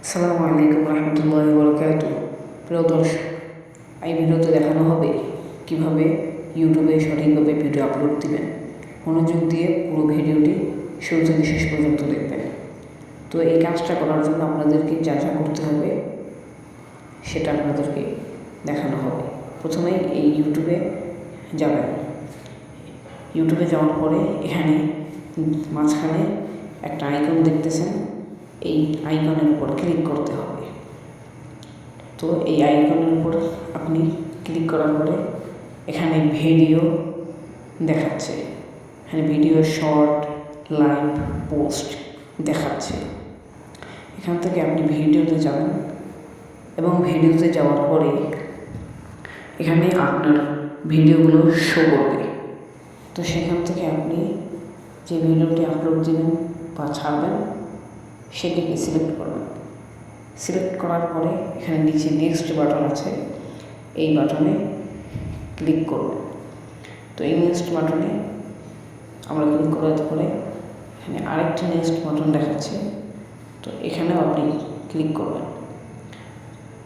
আসসালামু আলাইকুম রহমতুল্লাহি বরকাতুহু। প্রিয় দর্শক, এই ভিডিওতে দেখানো হবে কিভাবে ইউটিউবে সঠিকভাবে ভিডিও আপলোড দিবেন। মনোযোগ দিয়ে পুরো ভিডিওটি শুরু থেকে শেষ পর্যন্ত দেখবেন। তো এই কাজটা করার জন্য আপনাদেরকে যা যা করতে হবে সেটা আপনাদেরকে দেখানো হবে। প্রথমেই এই ইউটিউবে যাবেন। ইউটিউবে যাওয়ার পরে এখানে মাঝখানে একটা আইকন দেখতেছেন, এই আইকনের উপর ক্লিক করতে হবে। তো এই আইকনের উপর আপনি ক্লিক করার পরে এখানে ভিডিও দেখাচ্ছে, এখানে ভিডিও, শর্ট, লাইভ, পোস্ট দেখাচ্ছে। এখান থেকে আপনি ভিডিওতে যাবেন এবং ভিডিওতে যাওয়ার পরে এখানে আপনার ভিডিওগুলো শো করবে। তো সেখান থেকে আপনি যে ভিডিওটি আপলোড দিবেন বা ছাড়বেন সেটিকে সিলেক্ট করবেন। সিলেক্ট করার পরে এখানে নিচে নেক্সট বাটন আছে, এই বাটনে ক্লিক করবেন। তো এই নেক্সট বাটনে আমরা ক্লিক করার পরে এখানে আরেকটি নেক্সট বাটন দেখাচ্ছে, তো এখানেও আপনি ক্লিক করবেন।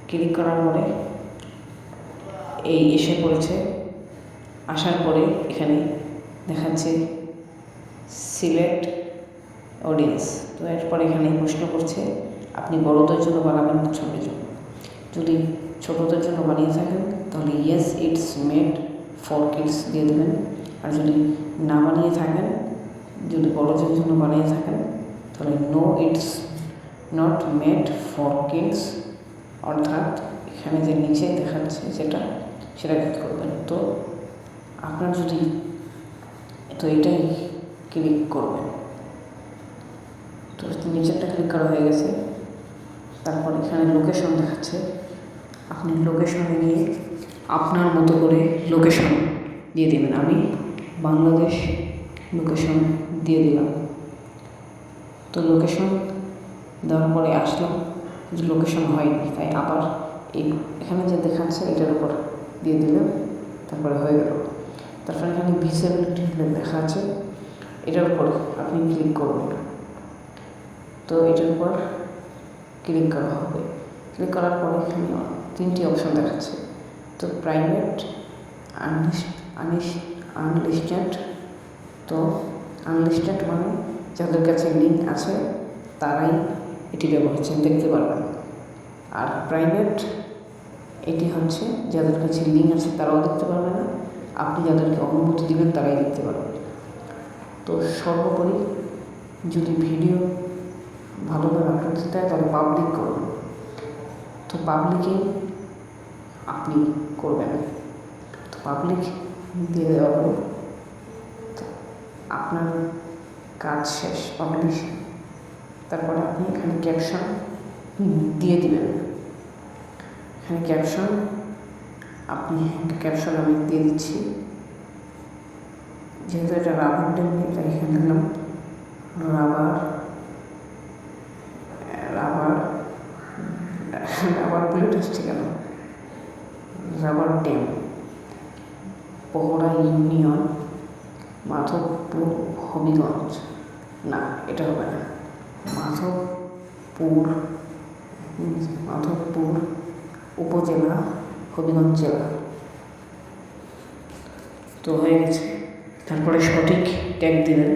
ক্লিক করার পরে এই এসে পড়েছে, আসার পরে এখানে দেখাচ্ছে সিলেক্ট অডিয়েন্স। তো এরপর এখানে প্রশ্ন করছে আপনি বড়দের জন্য বানাবেন না ছোটোদের জন্য। যদি ছোটোদের জন্য বানিয়ে থাকেন তাহলে yes it's made for kids দিয়ে দেবেন। আর যদি না বানিয়ে থাকেন, যদি বড়দের জন্য বানিয়ে থাকেন তাহলে no it's not made for kids, অর্থাৎ এখানে যে নিচে দেখাচ্ছে সেটা ক্লিক করবেন। তো আপনার যদি এটাই ক্লিক করবেন। তো নিচেরটা ক্লিক করা হয়ে গেছে। তারপর এখানে লোকেশন দেখাচ্ছে, আপনি লোকেশনে গিয়ে আপনার মতো করে লোকেশন দিয়ে দেবেন। আমি বাংলাদেশ লোকেশন দিয়ে দিলাম। তো লোকেশন দেওয়ার পরে আসলাম, যে লোকেশন হয়নি, তাই আবার এখানে যে দেখাচ্ছে এটার উপর দিয়ে দিলাম, তারপরে হয়ে গেল। তারপরে এখানে ভিজিবিলিটি লেখা আছে, এটার উপর আপনি ক্লিক করবেন। তো এটার উপর ক্লিক করা হবে। ক্লিক করার পরে এখানে তিনটি অপশন দেখাচ্ছে। তো প্রাইভেট, আনলিস্টেড। তো আনলিস্টেড মানে যাদের কাছে লিঙ্ক আছে তারাই এটি ব্যবহার দেখতে পারবেন। আর প্রাইভেট এটি হচ্ছে যাদের কাছে লিঙ্ক আছে তারাও দেখতে পারবে না, আপনি যাদেরকে অনুমতি দিবেন তারাই দেখতে পারবেন। তো সর্বোপরি যদি ভিডিও ভালোভাবে আপলোড দিতে হয় তাহলে পাবলিক করবেন। তো পাবলিকে আপনি করবেন। তো পাবলিক দিয়ে দেওয়ার পরে আপনার কাজ শেষ, পাবলিশ। তারপরে আপনি এখানে ক্যাপশন দিয়ে দিবেন। এখানে ক্যাপশন আমি দিয়ে দিচ্ছি, যেহেতু এটা রাবার ড্যাম নিয়ে, তাই এখানে দিলাম রাবার বুলেট আসছে কেন, rubber dam, Bahara union, Madhabpur, Habiganj. না, এটা হবে না, মাধবপুর উপজেলা, হবিগঞ্জ জেলা। তো হয়ে গেছে। তারপরে সঠিক ট্যাগ দিবেন,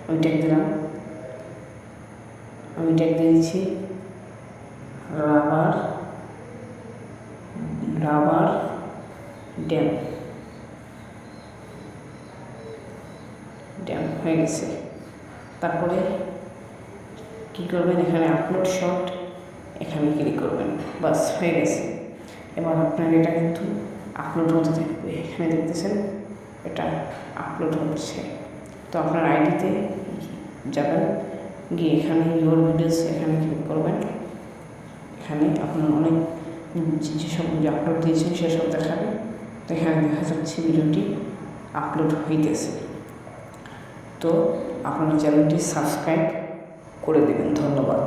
ওই ট্যাগ দিলাম। আমি ট্যাগ দিয়ে দিচ্ছি রাবার ড্যাম হয়ে গেছে। তারপরে কী করবেন, এখানে আপলোড শর্ট, এখানে ক্লিক করবেন, বাস হয়ে গেছে। এবার আপনার এটা কিন্তু আপলোড হতে থাকবে। এখানে দেখতেছেন এটা আপলোড হচ্ছে। তো আপনার আইডিতে যাবেন, গিয়ে এখানে ইউর ভিডিওস এখানে ক্লিক করবেন। এখানে আপনার অনেক যেসব আপলোড দিয়েছেন সেসব দেখাবে। তো এখানে দেখা যাচ্ছে ভিডিওটি আপলোড হইতেছে। তো আপনার চ্যানেলটি সাবস্ক্রাইব করে দেবেন। ধন্যবাদ।